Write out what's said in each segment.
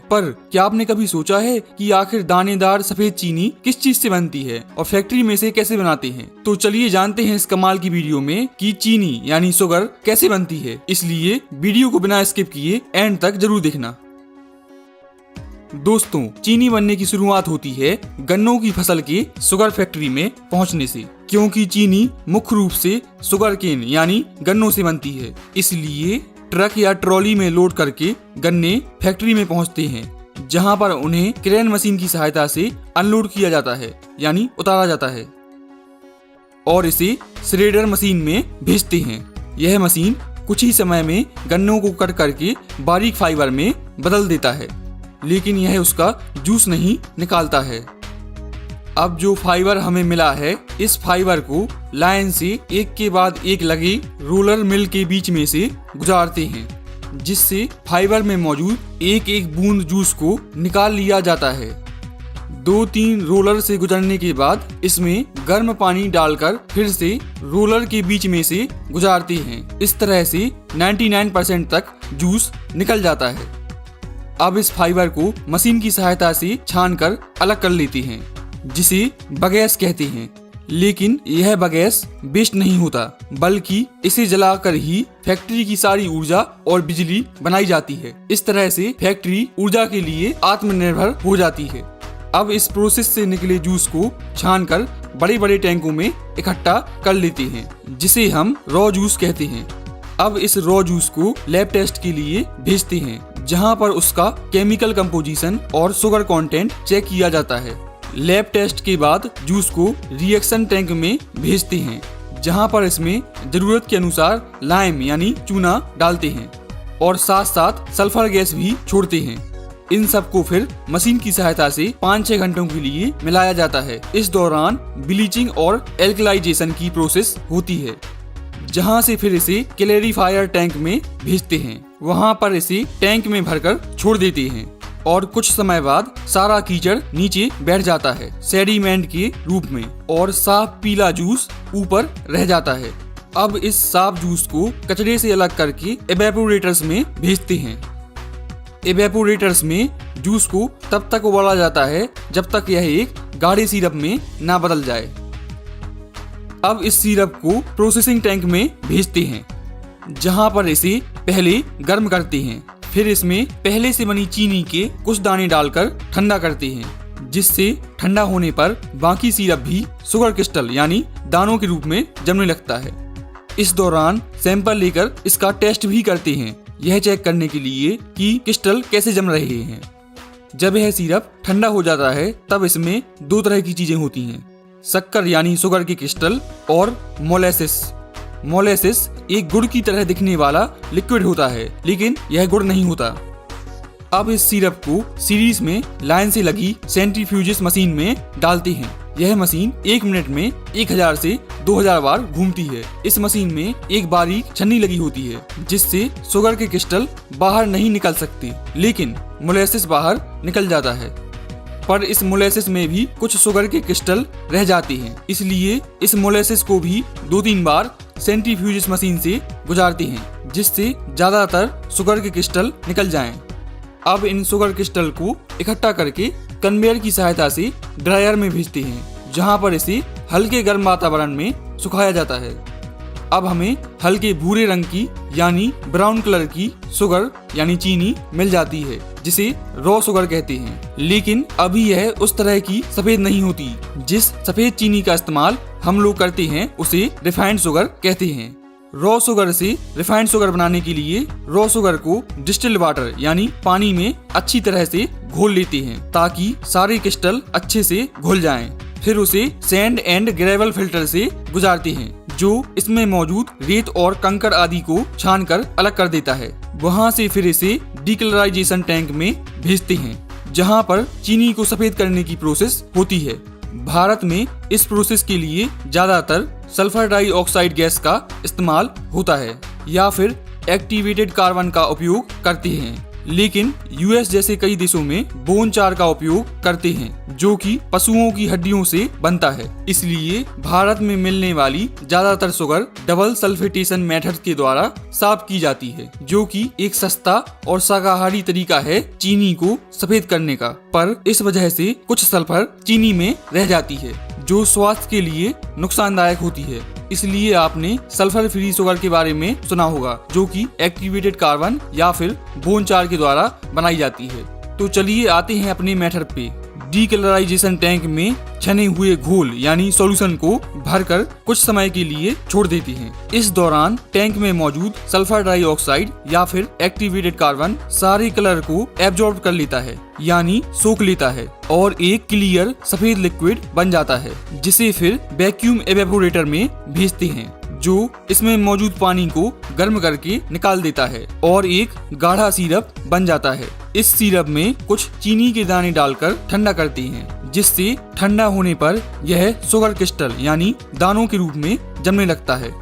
पर क्या आपने कभी सोचा है कि आखिर दानेदार सफेद चीनी किस चीज से बनती है और फैक्ट्री में से कैसे बनाते हैं? तो चलिए जानते हैं इस कमाल की वीडियो में कि चीनी यानी शुगर कैसे बनती है। इसलिए वीडियो को बिना स्किप किए एंड तक जरूर देखना। दोस्तों, चीनी बनने की शुरुआत होती है गन्नों की फसल के शुगर फैक्ट्री में पहुंचने से, क्योंकि चीनी मुख्य रूप से शुगर केन यानी गन्नों से बनती है। इसलिए ट्रक या ट्रॉली में लोड करके गन्ने फैक्ट्री में पहुंचते हैं, जहां पर उन्हें क्रेन मशीन की सहायता से अनलोड किया जाता है यानी उतारा जाता है और इसे श्रेडर मशीन में भेजते हैं। यह मशीन कुछ ही समय में गन्नों को कट करके बारीक फाइबर में बदल देता है, लेकिन यह उसका जूस नहीं निकालता है। अब जो फाइबर हमें मिला है, इस फाइबर को लाइन से एक के बाद एक लगे रोलर मिल के बीच में से गुजारते हैं, जिससे फाइबर में मौजूद एक एक बूंद जूस को निकाल लिया जाता है। 2-3 रोलर से गुजरने के बाद इसमें गर्म पानी डालकर फिर से रोलर के बीच में से गुजारते हैं। इस तरह से 99% तक जूस निकल जाता है। अब इस फाइबर को मशीन की सहायता से छानकर अलग कर लेते हैं, जिसे बगैस कहते हैं। लेकिन यह बगैस वेस्ट नहीं होता, बल्कि इसे जलाकर ही फैक्ट्री की सारी ऊर्जा और बिजली बनाई जाती है। इस तरह से फैक्ट्री ऊर्जा के लिए आत्मनिर्भर हो जाती है। अब इस प्रोसेस से निकले जूस को छानकर बड़े बड़े टैंकों में इकट्ठा कर लेते हैं, जिसे हम रॉ जूस कहते हैं। अब इस रॉ जूस को लैब टेस्ट के लिए भेजते हैं, जहां पर उसका केमिकल कंपोजिशन और शुगर कंटेंट चेक किया जाता है। लैब टेस्ट के बाद जूस को रिएक्शन टैंक में भेजते हैं, जहां पर इसमें जरूरत के अनुसार लाइम यानी चूना डालते हैं और साथ साथ सल्फर गैस भी छोड़ते हैं। इन सब को फिर मशीन की सहायता से 5-6 घंटों के लिए मिलाया जाता है। इस दौरान ब्लीचिंग और एल्कलाइजेशन की प्रोसेस होती है, जहां से फिर इसे क्लैरिफायर टैंक में भेजते हैं। वहां पर इसे टैंक में भरकर छोड़ देते हैं और कुछ समय बाद सारा कीचड़ नीचे बैठ जाता है सेडिमेंट के रूप में और साफ पीला जूस ऊपर रह जाता है। अब इस साफ जूस को कचरे से अलग करके एवेपोरेटर्स में भेजते हैं। एवेपोरेटर्स में जूस को तब तक उबाला जाता है जब तक यह एक गाढ़े सिरप में ना बदल जाए। अब इस सिरप को प्रोसेसिंग टैंक में भेजते हैं, जहां पर इसे पहले गर्म करते हैं। फिर इसमें पहले से बनी चीनी के कुछ दाने डालकर ठंडा करते हैं, जिससे ठंडा होने पर बाकी सिरप भी शुगर क्रिस्टल यानी दानों के रूप में जमने लगता है। इस दौरान सैंपल लेकर इसका टेस्ट भी करते हैं, यह चेक करने के लिए कि क्रिस्टल कैसे जम रहे हैं। जब यह सिरप ठंडा हो जाता है, तब इसमें 2 तरह की चीजें होती हैं, शक्कर यानी शुगर के क्रिस्टल और मोलेसिस। मोलेसिस एक गुड़ की तरह दिखने वाला लिक्विड होता है, लेकिन यह गुड़ नहीं होता। अब इस सिरप को सीरीज में लाइन से लगी सेंट्रीफ्यूजिस मशीन में डालते हैं। यह मशीन 1 मिनट में 1000 से 2000 बार घूमती है। इस मशीन में एक बारीक छन्नी लगी होती है, जिससे शुगर के क्रिस्टल बाहर नहीं निकल सकते, लेकिन मोलेसिस बाहर निकल जाता है। पर इस मोलेसिस में भी कुछ शुगर के क्रिस्टल रह जाते हैं, इसलिए इस मोलेसिस को भी 2-3 बार सेंट्रीफ्यूजिस मशीन से गुजारते हैं, जिससे ज्यादातर शुगर के क्रिस्टल निकल जाएं। अब इन शुगर क्रिस्टल को इकट्ठा करके कन्वेयर की सहायता से ड्रायर में भेजते हैं, जहां पर इसे हल्के गर्म वातावरण में सुखाया जाता है। अब हमें हल्के भूरे रंग की यानी ब्राउन कलर की शुगर यानी चीनी मिल जाती है, जिसे रॉ शुगर कहते हैं। लेकिन अभी यह उस तरह की सफेद नहीं होती। जिस सफेद चीनी का इस्तेमाल हम लोग करते हैं उसे रिफाइंड शुगर कहते हैं। रॉ शुगर से रिफाइंड शुगर बनाने के लिए रॉ शुगर को डिस्टिल्ड वाटर यानी पानी में अच्छी तरह से घोल लेते हैं, ताकि सारे क्रिस्टल अच्छे से घुल जाएं। फिर उसे सैंड एंड ग्रेवल फिल्टर से गुजारते हैं, जो इसमें मौजूद रेत और कंकड़ आदि को छानकर अलग कर देता है। वहां से फिर इसे डीकलराइजेशन टैंक में भेजते हैं, जहां पर चीनी को सफेद करने की प्रोसेस होती है। भारत में इस प्रोसेस के लिए ज्यादातर सल्फर डाइऑक्साइड गैस का इस्तेमाल होता है या फिर एक्टिवेटेड कार्बन का उपयोग करते हैं। लेकिन यूएस जैसे कई देशों में बोन चार का उपयोग करते हैं, जो कि पशुओं की हड्डियों से बनता है। इसलिए भारत में मिलने वाली ज्यादातर शुगर डबल सल्फेटेशन मेथड के द्वारा साफ की जाती है, जो कि एक सस्ता और शाकाहारी तरीका है चीनी को सफेद करने का। पर इस वजह से कुछ सल्फर चीनी में रह जाती है, जो स्वास्थ्य के लिए नुकसानदायक होती है। इसलिए आपने सल्फर फ्री शुगर के बारे में सुना होगा, जो कि एक्टिवेटेड कार्बन या फिर बोन चार के द्वारा बनाई जाती है। तो चलिए आते हैं अपने मेथड पे। डीकलराइजेशन टैंक में छने हुए घोल यानी सॉल्यूशन को भरकर कुछ समय के लिए छोड़ देते हैं। इस दौरान टैंक में मौजूद सल्फर डाइऑक्साइड या फिर एक्टिवेटेड कार्बन सारे कलर को एब्जॉर्ब कर लेता है, यानी सोख लेता है और एक क्लियर सफेद लिक्विड बन जाता है, जिसे फिर वैक्यूम एवेपोरेटर में भेजते हैं, जो इसमें मौजूद पानी को गर्म करके निकाल देता है और एक गाढ़ा सिरप बन जाता है। इस सिरप में कुछ चीनी के दाने डालकर ठंडा करते हैं, जिससे ठंडा होने पर यह शुगर क्रिस्टल यानी दानों के रूप में जमने लगता है।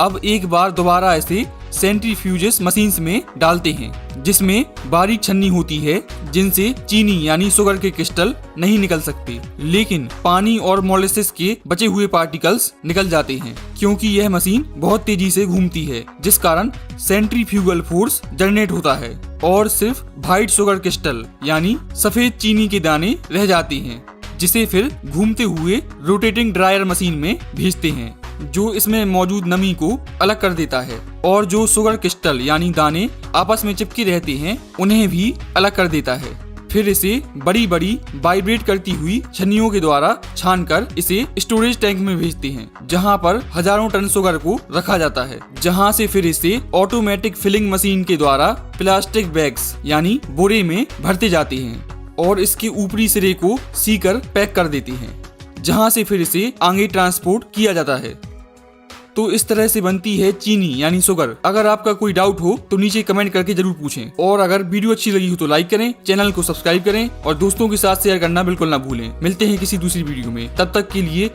अब एक बार दोबारा इसे सेंट्रीफ्यूजेस मशीन्स में डालते हैं, जिसमें बारीक छन्नी होती है, जिनसे चीनी यानी शुगर के क्रिस्टल नहीं निकल सकते, लेकिन पानी और मोलेसिस के बचे हुए पार्टिकल्स निकल जाते हैं, क्योंकि यह मशीन बहुत तेजी से घूमती है, जिस कारण सेंट्रीफ्यूगल फोर्स जनरेट होता है और सिर्फ व्हाइट शुगर क्रिस्टल यानी सफेद चीनी के दाने रह जाते हैं, जिसे फिर घूमते हुए रोटेटिंग ड्रायर मशीन में भेजते हैं, जो इसमें मौजूद नमी को अलग कर देता है और जो शुगर क्रिस्टल यानी दाने आपस में चिपके रहते हैं उन्हें भी अलग कर देता है। फिर इसे बड़ी बड़ी वाइब्रेट करती हुई छन्नियों के द्वारा छानकर इसे स्टोरेज टैंक में भेजते हैं, जहां पर हजारों टन शुगर को रखा जाता है, जहां से फिर इसे ऑटोमेटिक फिलिंग मशीन के द्वारा प्लास्टिक बैग्स यानी बोरे में भरते जाते हैं और इसके ऊपरी सिरे को सीकर पैक कर देते हैं, जहां से फिर इसे आगे ट्रांसपोर्ट किया जाता है। तो इस तरह से बनती है चीनी यानी शुगर। अगर आपका कोई डाउट हो तो नीचे कमेंट करके जरूर पूछें, और अगर वीडियो अच्छी लगी हो तो लाइक करें, चैनल को सब्सक्राइब करें और दोस्तों के साथ शेयर करना बिल्कुल ना भूलें। मिलते हैं किसी दूसरी वीडियो में, तब तक के लिए